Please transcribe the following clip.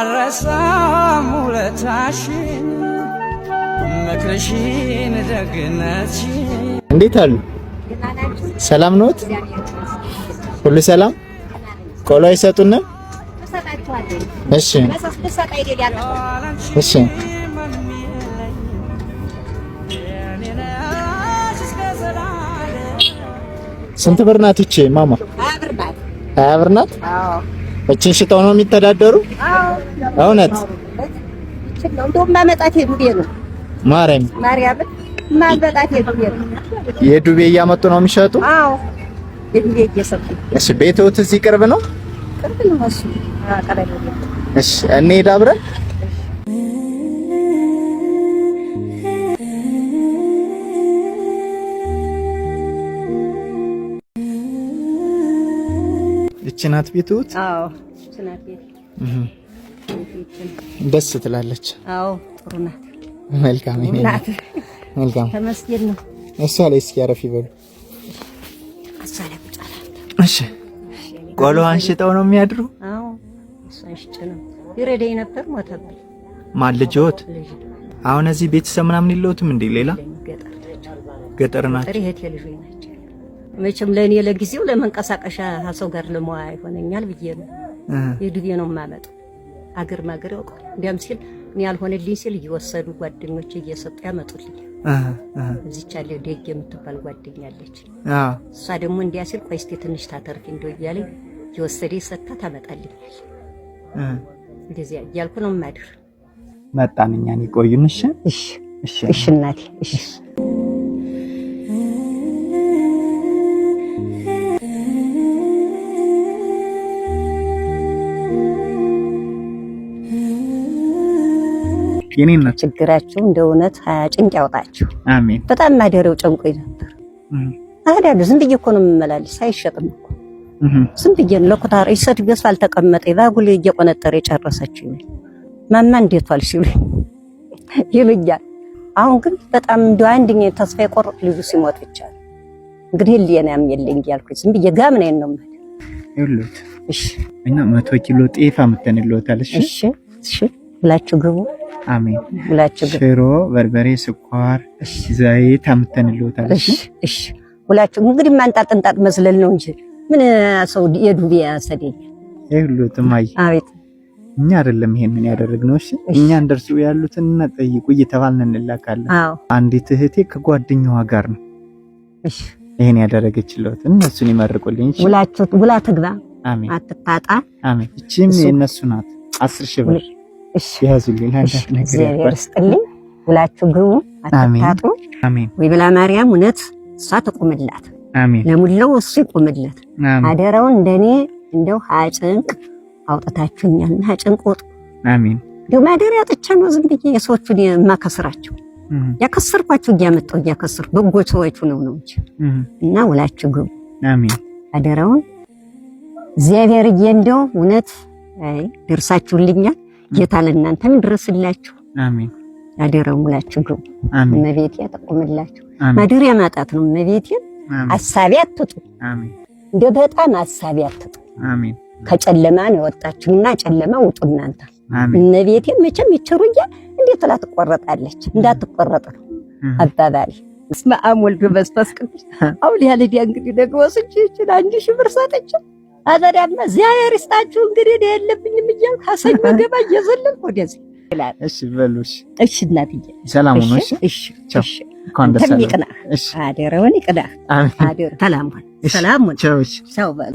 አረሳም ውለታሽን ምክርሽን ደግነትሽን። እንዴት አሉ? ሰላም ነዎት? ሁሉ ሰላም? ቆሎ አይሰጡን? እሺ እሺ። ስንት ብር ናት እቺ ማማ? 20 ብር ናት። አዎ። እቺን ሽጠው ነው የሚተዳደሩ? አዎ። እውነት? እንደውም ማመጣት የዱቤ ነው። ማርያም ማመጣት የዱቤ ነው። የዱቤ እያመጡ ነው የሚሸጡ? አዎ። የዱቤ እየሰጡ። እሺ ቤትዎት እዚህ ቅርብ ነው? ቅርብ ነው እሱ። ቀበሌ። እሺ እንሂድ አብረን። እቺ ናት ቤትዎት? አዎ እቺ ናት ቤት። ደስ ትላለች። አዎ ጥሩ ናት። መልካም ናት። መልካም ተመስገን ነው። እሷ ላይ እስኪ አረፍ ይበሉ። እሷ ላይ ቁጭ አለ። እሺ ቆሎዋን ሽጠው ነው የሚያድሩ? አዎ እሷን ሽጬ ነው። ይረዳኝ ነበር ሞተብኝ። ማን ልጅዎት? አሁን እዚህ ቤተሰብ ምናምን የለውትም እንዴ? ሌላ ገጠር ናቸው። እህቴ ልጆች ናቸው። መቼም ለኔ ለጊዜው ለመንቀሳቀሻ ሀሰው ጋር ለሞያ ይሆነኛል ብዬ ነው የዱቤ ነው የማመጣው። አገር ማገር ያውቃል። እንዲያም ሲል እኔ ያልሆነልኝ ሲል እየወሰዱ ጓደኞቼ እየሰጡ ያመጡልኝ። እዚች አለ ደግ የምትባል ጓደኛ አለች። እሷ ደግሞ እንዲያ ሲል ቆይ እስኪ ትንሽ ታተርፊ እንደው እያለኝ እየወሰደ ሰጥታ ታመጣልኛል። እንደዚያ እያልኩ ነው የማድር። መጣን እኛን ይቆዩን። እሺ እሺ እሺ እናቴ እሺ። የኔና ችግራችሁ እንደ እውነት ጭንቅ ያውጣችሁ። አሜን። በጣም ማደረው ጨንቆኝ ነበር። አዳሉ ዝም ብዬ እኮ ነው የምመላለስ። አይሸጥም እኮ ዝም ብዬ ለኩታር ይሰጥ ቢስ አልተቀመጠ ባጉል እየቆነጠረ የጨረሰችው ማማ እንዴት ዋል ሲሉ ይሉኛል። አሁን ግን በጣም እንደው አንድኛ ተስፋ የቆረጥ ልጁ ሲሞት ብቻ እንግዲህ ሊያናም የለኝ ያልኩት ዝም ብዬ ጋም ነኝ ነው ማለት ይሉት። እሺ እና 100 ኪሎ ጤፍ አምጥተንልዎታል። እሺ እሺ ብላችሁ ግቡ። አሜን ብላችሁ ግቡ። ሽሮ፣ በርበሬ፣ ስኳር፣ ዘይት አምጥተንልዎታል። እሺ ብላችሁ እንግዲህ ማንጣጥንጣጥ መስለል ነው እንጂ ምን ሰው የዱቤ ያሰደኝ ይሉት። ማይ አቤት እኛ አይደለም ይሄንን ያደረግነው። እሺ እኛ እንደርሱ ያሉትን ጠይቁ እየተባልን እንላካለን። አንዲት እህቴ ከጓደኛዋ ጋር ነው እሺ ይሄን ያደረገችለት። እነሱን ይመርቁልኝ። እሺ ውላ ትግባ። አሜን። አትጣጣ። አሜን። እቺም የነሱ ናት። 10,000 ብር እሺ ያዙልኝ። አንዳት ነገር ያስጥልኝ። ውላችሁ ግቡ። አትጣጡ። አሜን። ወይ ብላ ማርያም እውነት እሷ ተቆምላት። አሜን። ለሙላው እሱ ይቆምለት። አደራውን እንደኔ እንደው ሀጭንቅ አውጣታችሁኛልና ጭንቆጥ። አሜን። እንደው ማደሪያ ጥቻ ነው ዝም ብዬ የሰዎቹን የማከስራቸው ያከሰርኳቸው እያመጣሁ እያከስር በጎ ሰዎቹ ነው እንጂ እና ውላችሁ ግቡ። አሜን። አደራውን እግዚአብሔር እንደው እውነት ደርሳችሁልኛል። ጌታ ለእናንተም ድረስላችሁ። አሜን። አደራውን ውላችሁ ግቡ። አሜን። እመቤቴ ተቆምላችሁ። ማደሪያ ማጣት ነው እመቤቴ። አሳቢ አትጡ። አሜን። እንደ በጣም አሳቢ አትጡ። አሜን። ከጨለማ ነው የወጣችሁና ጨለማ ውጡ እናንተ። አሜን። እመቤቴ መቼም ይቸሩኛ እንዴት ላትቆረጣለች? እንዳትቆረጥ ነው አባባሪ። እስመ አብ ወልድ ወመንፈስ ቅዱስ አውል ያለ ዲያ እንግዲህ ደግሞ ወስጄ ይችላል 1,000 ብር ሰጠች። አዛዳማ እግዚአብሔር ይስጣችሁ እንግዲህ ነው ያለብኝም እያል ካሰኝ ገባ እየዘለልኩ ወደዚህ ይላል። እሺ በሉሽ። እሺ እናትዬ ሰላም ሁኑ። እሺ እሺ ተሚቅና አደረውን ይቅዳ። አደረ ሰላም ሁን። ሰላም ሁን። ቻው በል